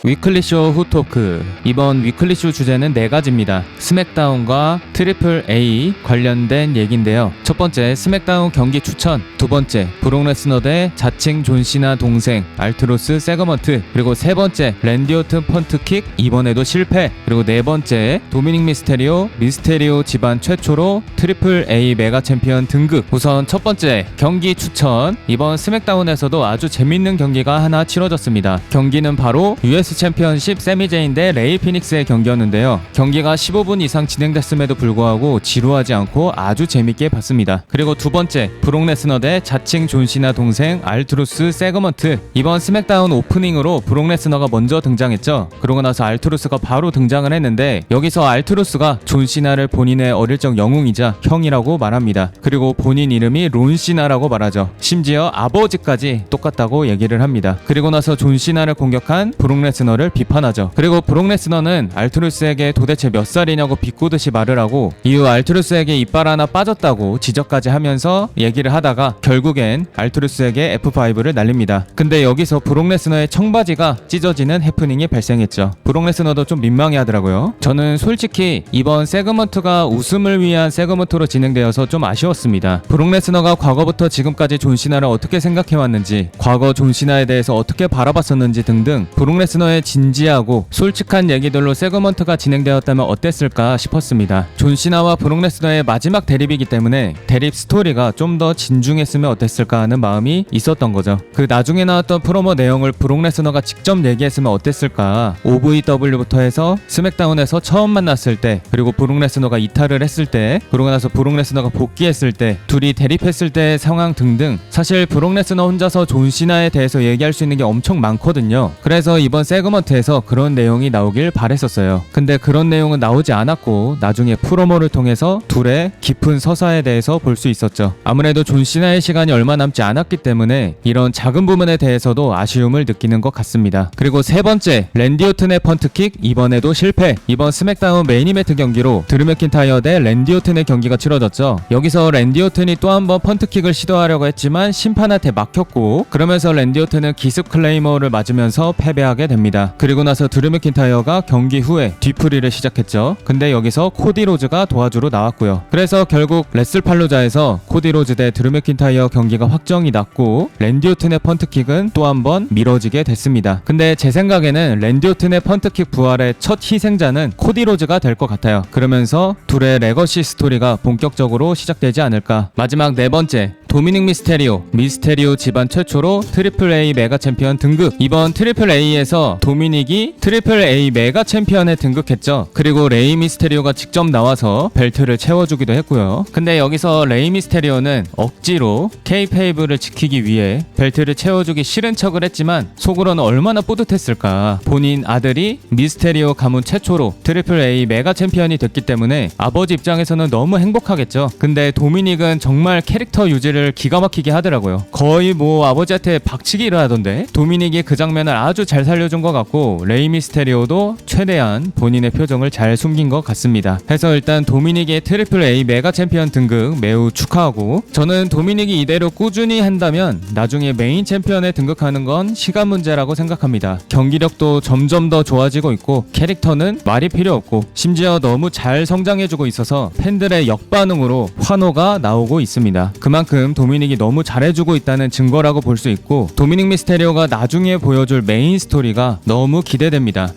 위클리쇼 후토크. 이번 위클리쇼 주제는 4가지입니다. 스맥다운과 트리플 A 관련된 얘기인데요. 첫 번째, 스맥다운 경기 추천. 두 번째, 브록 레스너 대 자칭 존시나 동생 알투로스 세그먼트. 그리고 세 번째, 랜디 오튼 펀트킥 이번에도 실패. 그리고 네 번째, 도미닉 미스테리오 집안 최초로 트리플 A 메가 챔피언 등극. 우선 첫 번째, 경기 추천. 이번 스맥다운에서도 아주 재밌는 경기가 하나 치러졌습니다. 경기는 바로 US 챔피언십 세미제인 대 레이 피닉스의 경기였는데요. 경기가 15분 이상 진행됐음에도 불구하고 지루하지 않고 아주 재밌게 봤습니다. 그리고 두 번째, 브록 레스너 대 자칭 존시나 동생 알투루스 세그먼트. 이번 스맥다운 오프닝으로 브록 레스너가 먼저 등장했죠. 그러고 나서 알투루스가 바로 등장을 했는데, 여기서 알투루스가 존시나를 본인의 어릴 적 영웅이자 형이라고 말합니다. 그리고 본인 이름이 론시나라고 말하죠. 심지어 아버지까지 똑같다고 얘기를 합니다. 그리고 나서 존시나를 공격한 브록 레스너를 비판하죠. 그리고 브록 레스너는 알투루스에게 도대체 몇 살이냐고 비꼬듯이 말을 하고, 이후 알투루스에게 이빨 하나 빠졌다고 지적까지 하면서 얘기를 하다가 결국엔 알투루스에게 F5를 날립니다. 근데 여기서 브록 레스너의 청바지가 찢어지는 해프닝이 발생했죠. 브록 레스너도 좀 민망해 하더라고요. 저는 솔직히 이번 세그먼트가 웃음을 위한 세그먼트로 진행되어서 좀 아쉬웠습니다. 브록 레스너가 과거부터 지금까지 존시나를 어떻게 생각해왔는지, 과거 존시나에 대해서 어떻게 바라봤었는지 등등 브록 레스너의 진지하고 솔직한 얘기들로 세그먼트가 진행되었다면 어땠을까 싶었습니다. 존시나와 브록 레스너의 마지막 대립이기 때문에 대립 스토리가 좀 더 진중했으면 어땠을까 하는 마음이 있었던 거죠. 그 나중에 나왔던 프로모 내용을 브록 레스너가 직접 얘기했으면 어땠을까. OVW부터 해서 스맥다운에서 처음 만났을 때, 그리고 브록 레스너가 이탈을 했을 때, 그러고 나서 브록 레스너가 복귀했을 때, 둘이 대립했을 때의 상황 등등, 사실 브록 레스너 혼자서 존시나에 대해서 얘기할 수 있는 게 엄청 많거든요. 그래서 이번 세그먼트에서 그런 내용이 나오길 바랬었어요. 근데 그런 내용은 나오지 않았고, 나중에 프로모를 통해서 둘의 깊은 서사에 대해서 볼 수 있었죠. 아무래도 존시나의 시간이 얼마 남지 않았기 때문에 이런 작은 부분에 대해서도 아쉬움을 느끼는 것 같습니다. 그리고 세 번째, 랜디 오튼의 펀트킥 이번에도 실패. 이번 스맥다운 메인 이벤트 경기로 드루 맥킨타이어 대 랜디 오튼의 경기가 치러졌죠. 여기서 랜디 오튼이 또 한 번 펀트킥을 시도하려고 했지만 심판한테 막혔고, 그러면서 랜디 오튼은 기습 클레이머를 맞으면서 패배하게 됩니다. 그리고 나서 드루 맥킨타이어가 경기 후에 뒤풀이를 시작했죠. 근데 여기서 코디 로즈가 도와주러 나왔고요. 그래서 결국 레슬팔루자에서 코디 로즈 대 드루 맥킨타이어 경기가 확정이 났고, 랜디 오튼의 펀트킥은 또 한 번 미뤄지게 됐습니다. 근데 제 생각에는 랜디 오튼의 펀트킥 부활의 첫 희생자는 코디 로즈가 될 것 같아요. 그러면서 둘의 레거시 스토리가 본격적으로 시작되지 않을까. 마지막 네 번째, 도미닉 미스테리오 집안 최초로 트리플 A 메가 챔피언 등극. 이번 트리플 A에서 도미닉이 트리플 A 메가 챔피언에 등극했죠. 그리고 레이 미스테리오가 직접 나와서 벨트를 채워주기도 했고요. 근데 여기서 레이 미스테리오는 억지로 K페이브를 지키기 위해 벨트를 채워주기 싫은 척을 했지만 속으로는 얼마나 뿌듯했을까. 본인 아들이 미스테리오 가문 최초로 트리플 A 메가 챔피언이 됐기 때문에 아버지 입장에서는 너무 행복하겠죠. 근데 도미닉은 정말 캐릭터 유지를 기가 막히게 하더라고요. 거의 뭐 아버지한테 박치기를 하던데, 도미닉이 그 장면을 아주 잘 살려준 것 같고, 레이 미스테리오도 최대한 본인의 표정을 잘 숨긴 것 같습니다. 해서 일단 도미닉의 트리플 A 메가 챔피언 등극 매우 축하하고, 저는 도미닉이 이대로 꾸준히 한다면 나중에 메인 챔피언에 등극하는 건 시간 문제라고 생각합니다. 경기력도 점점 더 좋아지고 있고, 캐릭터는 말이 필요 없고, 심지어 너무 잘 성장해주고 있어서 팬들의 역반응으로 환호가 나오고 있습니다. 그만큼 도미닉이 너무 잘해주고 있다는 증거라고 볼 수 있고, 도미닉 미스테리오가 나중에 보여줄 메인 스토리가 너무 기대됩니다.